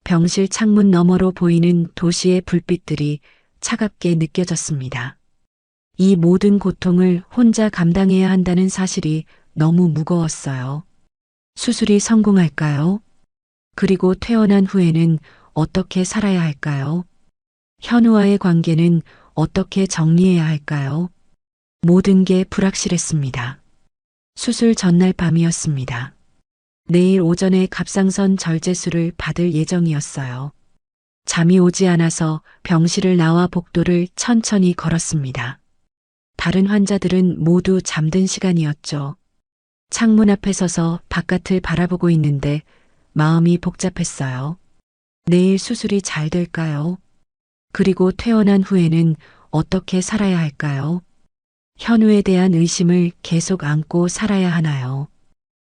병실 창문 너머로 보이는 도시의 불빛들이 차갑게 느껴졌습니다. 이 모든 고통을 혼자 감당해야 한다는 사실이 너무 무거웠어요. 수술이 성공할까요? 그리고 퇴원한 후에는 어떻게 살아야 할까요? 현우와의 관계는 어떻게 정리해야 할까요? 모든 게 불확실했습니다. 수술 전날 밤이었습니다. 내일 오전에 갑상선 절제술을 받을 예정이었어요. 잠이 오지 않아서 병실을 나와 복도를 천천히 걸었습니다. 다른 환자들은 모두 잠든 시간이었죠. 창문 앞에 서서 바깥을 바라보고 있는데 마음이 복잡했어요. 내일 수술이 잘 될까요? 그리고 퇴원한 후에는 어떻게 살아야 할까요? 현우에 대한 의심을 계속 안고 살아야 하나요?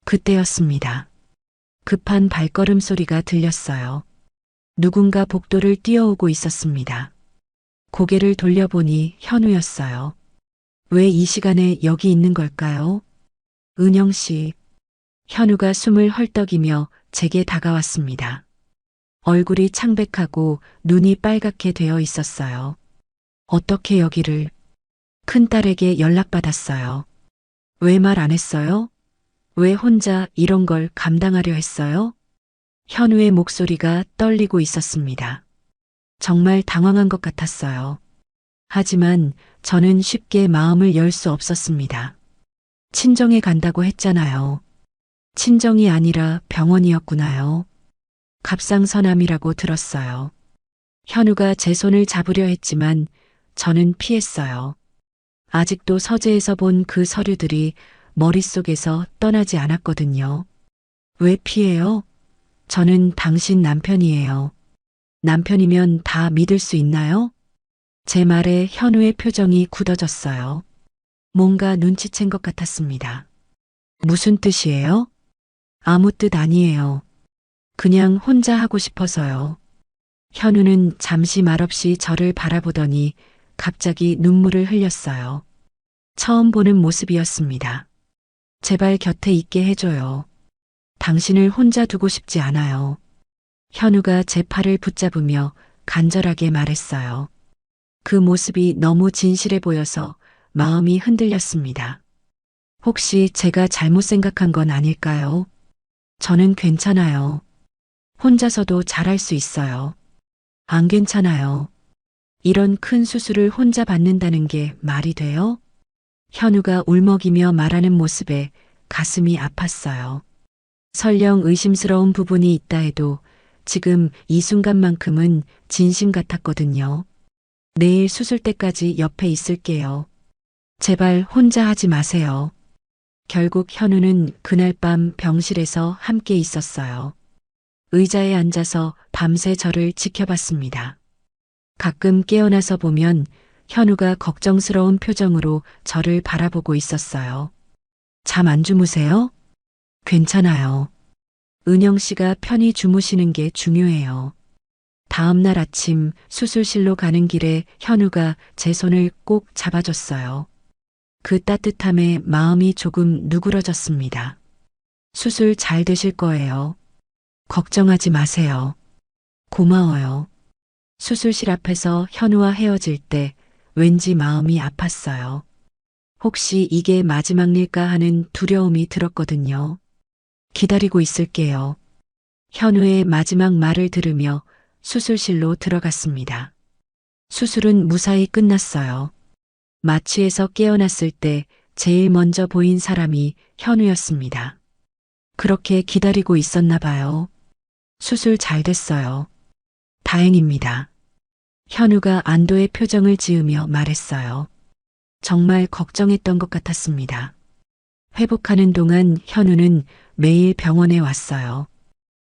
그때였습니다. 급한 발걸음 소리가 들렸어요. 누군가 복도를 뛰어오고 있었습니다. 고개를 돌려보니 현우였어요. 왜 이 시간에 여기 있는 걸까요? 은영 씨. 현우가 숨을 헐떡이며 제게 다가왔습니다. 얼굴이 창백하고 눈이 빨갛게 되어 있었어요. 어떻게 여기를? 큰딸에게 연락받았어요. 왜 말 안 했어요? 왜 혼자 이런 걸 감당하려 했어요? 현우의 목소리가 떨리고 있었습니다. 정말 당황한 것 같았어요. 하지만 저는 쉽게 마음을 열 수 없었습니다. 친정에 간다고 했잖아요. 친정이 아니라 병원이었구나요. 갑상선암이라고 들었어요. 현우가 제 손을 잡으려 했지만 저는 피했어요. 아직도 서재에서 본 그 서류들이 머릿속에서 떠나지 않았거든요. 왜 피해요? 저는 당신 남편이에요. 남편이면 다 믿을 수 있나요? 제 말에 현우의 표정이 굳어졌어요. 뭔가 눈치챈 것 같았습니다. 무슨 뜻이에요? 아무 뜻 아니에요. 그냥 혼자 하고 싶어서요. 현우는 잠시 말없이 저를 바라보더니 갑자기 눈물을 흘렸어요. 처음 보는 모습이었습니다. 제발 곁에 있게 해줘요. 당신을 혼자 두고 싶지 않아요. 현우가 제 팔을 붙잡으며 간절하게 말했어요. 그 모습이 너무 진실해 보여서 마음이 흔들렸습니다. 혹시 제가 잘못 생각한 건 아닐까요? 저는 괜찮아요. 혼자서도 잘할 수 있어요. 안 괜찮아요. 이런 큰 수술을 혼자 받는다는 게 말이 돼요? 현우가 울먹이며 말하는 모습에 가슴이 아팠어요. 설령 의심스러운 부분이 있다 해도 지금 이 순간만큼은 진심 같았거든요. 내일 수술 때까지 옆에 있을게요. 제발 혼자 하지 마세요. 결국 현우는 그날 밤 병실에서 함께 있었어요. 의자에 앉아서 밤새 저를 지켜봤습니다. 가끔 깨어나서 보면 현우가 걱정스러운 표정으로 저를 바라보고 있었어요. 잠 안 주무세요? 괜찮아요. 은영 씨가 편히 주무시는 게 중요해요. 다음 날 아침 수술실로 가는 길에 현우가 제 손을 꼭 잡아줬어요. 그 따뜻함에 마음이 조금 누그러졌습니다. 수술 잘 되실 거예요. 걱정하지 마세요. 고마워요. 수술실 앞에서 현우와 헤어질 때 왠지 마음이 아팠어요. 혹시 이게 마지막 일까 하는 두려움이 들었거든요. 기다리고 있을게요. 현우의 마지막 말을 들으며 수술실로 들어갔습니다. 수술은 무사히 끝났어요. 마취에서 깨어났을 때 제일 먼저 보인 사람이 현우였습니다. 그렇게 기다리고 있었나 봐요. 수술 잘 됐어요. 다행입니다. 현우가 안도의 표정을 지으며 말했어요. 정말 걱정했던 것 같았습니다. 회복하는 동안 현우는 매일 병원에 왔어요.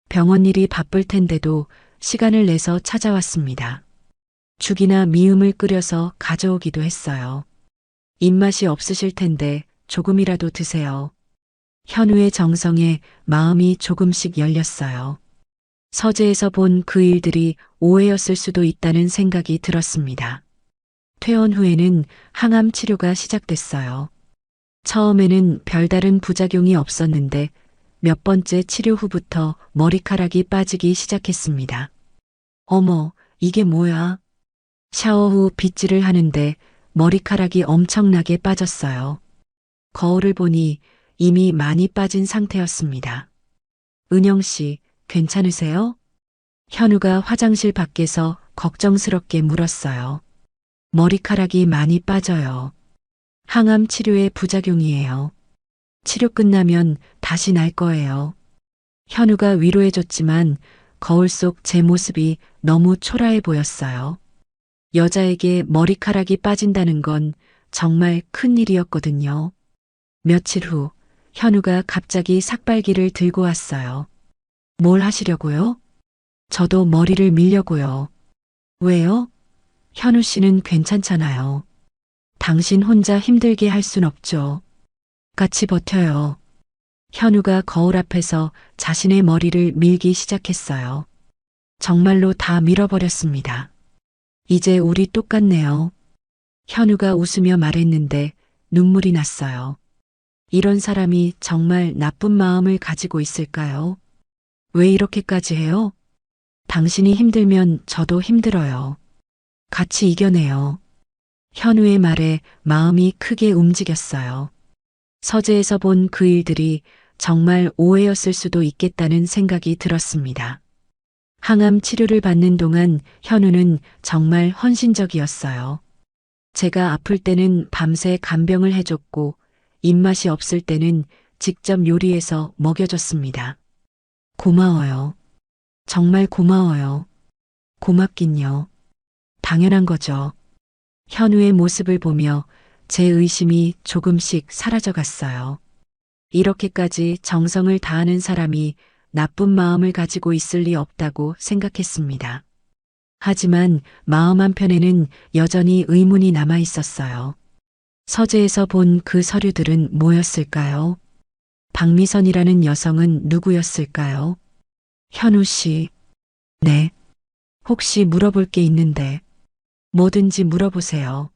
병원 일이 바쁠 텐데도 시간을 내서 찾아왔습니다. 죽이나 미음을 끓여서 가져오기도 했어요. 입맛이 없으실 텐데 조금이라도 드세요. 현우의 정성에 마음이 조금씩 열렸어요. 서재에서 본 그 일들이 오해였을 수도 있다는 생각이 들었습니다. 퇴원 후에는 항암 치료가 시작됐어요. 처음에는 별다른 부작용이 없었는데 몇 번째 치료 후부터 머리카락이 빠지기 시작했습니다. 어머, 이게 뭐야? 샤워 후 빗질을 하는데 머리카락이 엄청나게 빠졌어요. 거울을 보니 이미 많이 빠진 상태였습니다. 은영 씨, 괜찮으세요? 현우가 화장실 밖에서 걱정스럽게 물었어요. 머리카락이 많이 빠져요. 항암 치료의 부작용이에요. 치료 끝나면 다시 날 거예요. 현우가 위로해줬지만 거울 속 제 모습이 너무 초라해 보였어요. 여자에게 머리카락이 빠진다는 건 정말 큰 일이었거든요. 며칠 후 현우가 갑자기 삭발기를 들고 왔어요. 뭘 하시려고요? 저도 머리를 밀려고요. 왜요? 현우 씨는 괜찮잖아요. 당신 혼자 힘들게 할 순 없죠. 같이 버텨요. 현우가 거울 앞에서 자신의 머리를 밀기 시작했어요. 정말로 다 밀어버렸습니다. 이제 우리 똑같네요. 현우가 웃으며 말했는데 눈물이 났어요. 이런 사람이 정말 나쁜 마음을 가지고 있을까요? 왜 이렇게까지 해요? 당신이 힘들면 저도 힘들어요. 같이 이겨내요. 현우의 말에 마음이 크게 움직였어요. 서재에서 본 그 일들이 정말 오해였을 수도 있겠다는 생각이 들었습니다. 항암 치료를 받는 동안 현우는 정말 헌신적이었어요. 제가 아플 때는 밤새 간병을 해줬고 입맛이 없을 때는 직접 요리해서 먹여줬습니다. 고마워요. 정말 고마워요. 고맙긴요. 당연한 거죠. 현우의 모습을 보며 제 의심이 조금씩 사라져갔어요. 이렇게까지 정성을 다하는 사람이 나쁜 마음을 가지고 있을 리 없다고 생각했습니다. 하지만 마음 한편에는 여전히 의문이 남아 있었어요. 서재에서 본 그 서류들은 뭐였을까요? 박미선이라는 여성은 누구였을까요? 현우 씨. 네. 혹시 물어볼 게 있는데 뭐든지 물어보세요.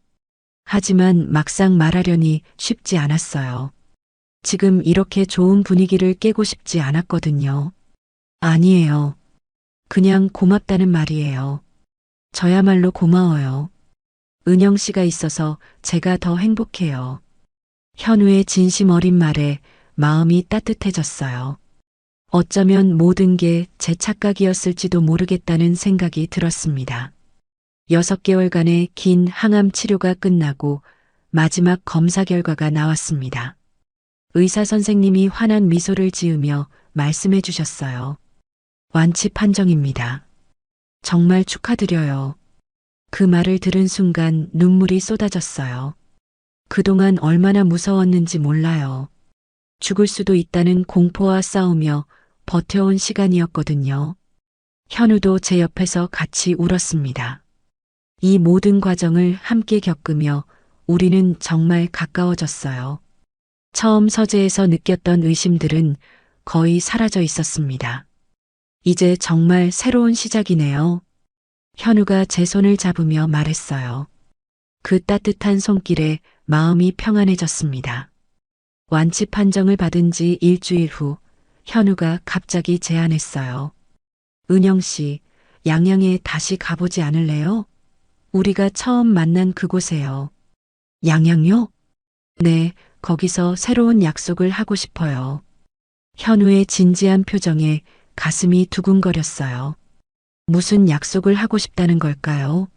하지만 막상 말하려니 쉽지 않았어요. 지금 이렇게 좋은 분위기를 깨고 싶지 않았거든요. 아니에요. 그냥 고맙다는 말이에요. 저야말로 고마워요. 은영 씨가 있어서 제가 더 행복해요. 현우의 진심 어린 말에 마음이 따뜻해졌어요. 어쩌면 모든 게 제 착각이었을지도 모르겠다는 생각이 들었습니다. 6개월간의 긴 항암 치료가 끝나고 마지막 검사 결과가 나왔습니다. 의사 선생님이 환한 미소를 지으며 말씀해 주셨어요. 완치 판정입니다. 정말 축하드려요. 그 말을 들은 순간 눈물이 쏟아졌어요. 그동안 얼마나 무서웠는지 몰라요. 죽을 수도 있다는 공포와 싸우며 버텨온 시간이었거든요. 현우도 제 옆에서 같이 울었습니다. 이 모든 과정을 함께 겪으며 우리는 정말 가까워졌어요. 처음 서재에서 느꼈던 의심들은 거의 사라져 있었습니다. 이제 정말 새로운 시작이네요. 현우가 제 손을 잡으며 말했어요. 그 따뜻한 손길에 마음이 평안해졌습니다. 완치 판정을 받은 지 일주일 후 현우가 갑자기 제안했어요. 은영 씨, 양양에 다시 가보지 않을래요? 우리가 처음 만난 그곳에요. 양양요? 네, 거기서 새로운 약속을 하고 싶어요. 현우의 진지한 표정에 가슴이 두근거렸어요. 무슨 약속을 하고 싶다는 걸까요?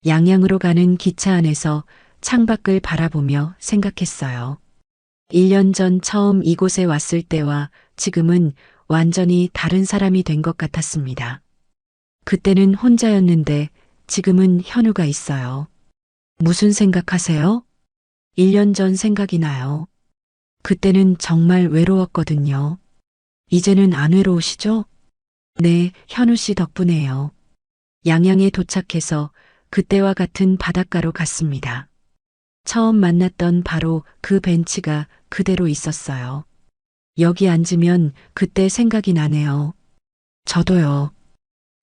양양으로 가는 기차 안에서 창밖을 바라보며 생각했어요. 1년 전 처음 이곳에 왔을 때와 지금은 완전히 다른 사람이 된 것 같았습니다. 그때는 혼자였는데 지금은 현우가 있어요. 무슨 생각하세요? 1년 전 생각이 나요. 그때는 정말 외로웠거든요. 이제는 안 외로우시죠? 네, 현우 씨 덕분에요. 양양에 도착해서 그때와 같은 바닷가로 갔습니다. 처음 만났던 바로 그 벤치가 그대로 있었어요. 여기 앉으면 그때 생각이 나네요. 저도요.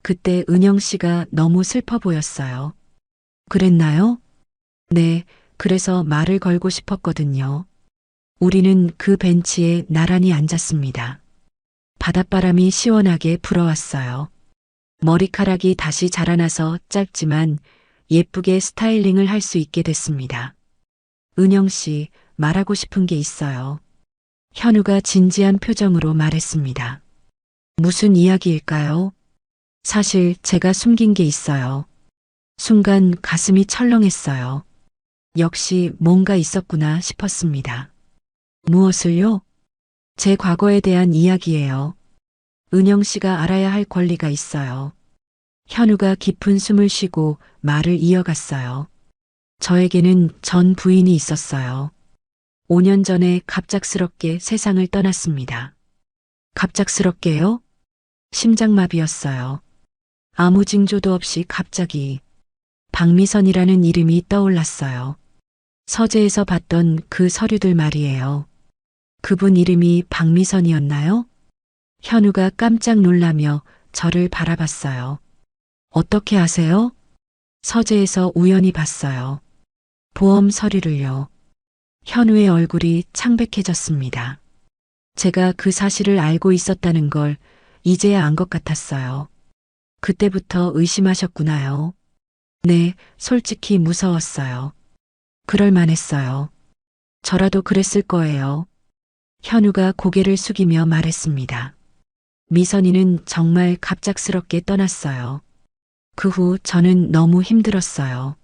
그때 은영 씨가 너무 슬퍼 보였어요. 그랬나요? 네, 그래서 말을 걸고 싶었거든요. 우리는 그 벤치에 나란히 앉았습니다. 바닷바람이 시원하게 불어왔어요. 머리카락이 다시 자라나서 짧지만 예쁘게 스타일링을 할 수 있게 됐습니다. 은영 씨, 말하고 싶은 게 있어요. 현우가 진지한 표정으로 말했습니다. 무슨 이야기일까요? 사실 제가 숨긴 게 있어요. 순간 가슴이 철렁했어요. 역시 뭔가 있었구나 싶었습니다. 무엇을요? 제 과거에 대한 이야기예요. 은영 씨가 알아야 할 권리가 있어요. 현우가 깊은 숨을 쉬고 말을 이어갔어요. 저에게는 전 부인이 있었어요. 5년 전에 갑작스럽게 세상을 떠났습니다. 갑작스럽게요? 심장마비였어요. 아무 징조도 없이 갑자기 박미선이라는 이름이 떠올랐어요. 서재에서 봤던 그 서류들 말이에요. 그분 이름이 박미선이었나요? 현우가 깜짝 놀라며 저를 바라봤어요. 어떻게 아세요? 서재에서 우연히 봤어요. 보험 서류를요. 현우의 얼굴이 창백해졌습니다. 제가 그 사실을 알고 있었다는 걸 이제야 안 것 같았어요. 그때부터 의심하셨구나요. 네, 솔직히 무서웠어요. 그럴 만했어요. 저라도 그랬을 거예요. 현우가 고개를 숙이며 말했습니다. 미선이는 정말 갑작스럽게 떠났어요. 그 후 저는 너무 힘들었어요.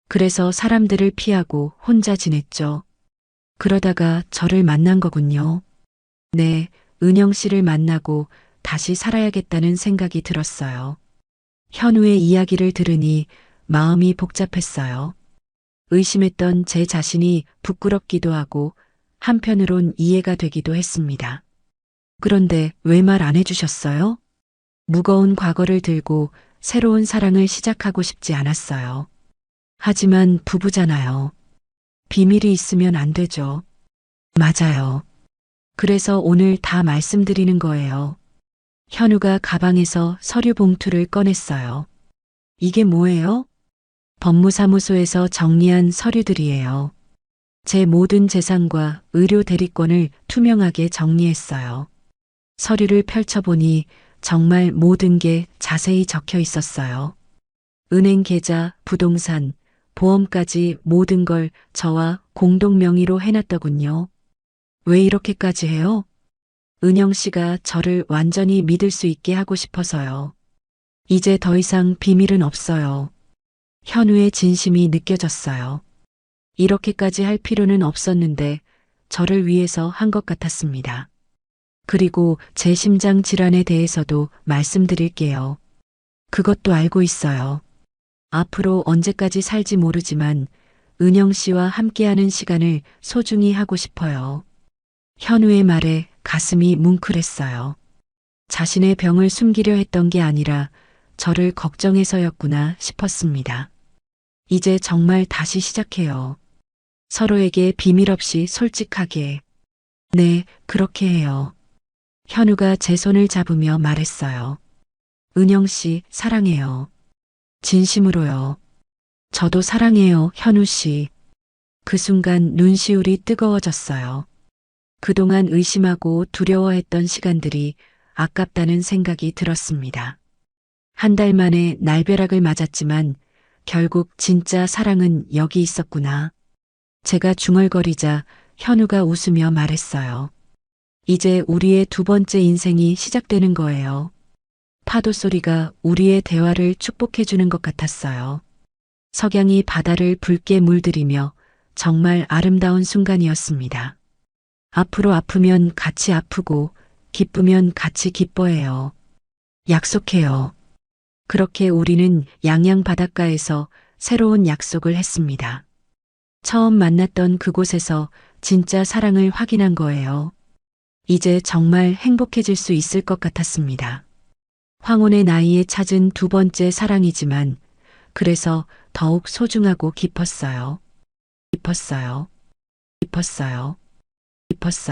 그래서 사람들을 피하고 혼자 지냈죠. 그러다가 저를 만난 거군요. 네, 은영 씨를 만나고 다시 살아야겠다는 생각이 들었어요. 현우의 이야기를 들으니 마음이 복잡했어요. 의심했던 제 자신이 부끄럽기도 하고 한편으론 이해가 되기도 했습니다. 그런데 왜 말 안 해주셨어요? 무거운 과거를 들고 새로운 사랑을 시작하고 싶지 않았어요. 하지만 부부잖아요. 비밀이 있으면 안 되죠. 맞아요. 그래서 오늘 다 말씀드리는 거예요. 현우가 가방에서 서류 봉투를 꺼냈어요. 이게 뭐예요? 법무사무소에서 정리한 서류들이에요. 제 모든 재산과 의료 대리권을 투명하게 정리했어요. 서류를 펼쳐보니 정말 모든 게 자세히 적혀 있었어요. 은행 계좌, 부동산, 보험까지 모든 걸 저와 공동 명의로 해놨더군요. 왜 이렇게까지 해요? 은영 씨가 저를 완전히 믿을 수 있게 하고 싶어서요. 이제 더 이상 비밀은 없어요. 현우의 진심이 느껴졌어요. 이렇게까지 할 필요는 없었는데 저를 위해서 한 것 같았습니다. 그리고 제 심장 질환에 대해서도 말씀드릴게요. 그것도 알고 있어요. 앞으로 언제까지 살지 모르지만 은영 씨와 함께하는 시간을 소중히 하고 싶어요. 현우의 말에 가슴이 뭉클했어요. 자신의 병을 숨기려 했던 게 아니라 저를 걱정해서였구나 싶었습니다. 이제 정말 다시 시작해요. 서로에게 비밀 없이 솔직하게. 네, 그렇게 해요. 현우가 제 손을 잡으며 말했어요. 은영 씨, 사랑해요. 진심으로요. 저도 사랑해요, 현우 씨. 그 순간 눈시울이 뜨거워졌어요. 그동안 의심하고 두려워했던 시간들이 아깝다는 생각이 들었습니다. 한 달 만에 날벼락을 맞았지만 결국 진짜 사랑은 여기 있었구나. 제가 중얼거리자 현우가 웃으며 말했어요. 이제 우리의 두 번째 인생이 시작되는 거예요. 파도 소리가 우리의 대화를 축복해주는 것 같았어요. 석양이 바다를 붉게 물들이며 정말 아름다운 순간이었습니다. 앞으로 아프면 같이 아프고 기쁘면 같이 기뻐해요. 약속해요. 그렇게 우리는 양양 바닷가에서 새로운 약속을 했습니다. 처음 만났던 그곳에서 진짜 사랑을 확인한 거예요. 이제 정말 행복해질 수 있을 것 같았습니다. 황혼의 나이에 찾은 두 번째 사랑이지만 그래서 더욱 소중하고 깊었어요. 깊었어요. 깊었어요. 깊었어요.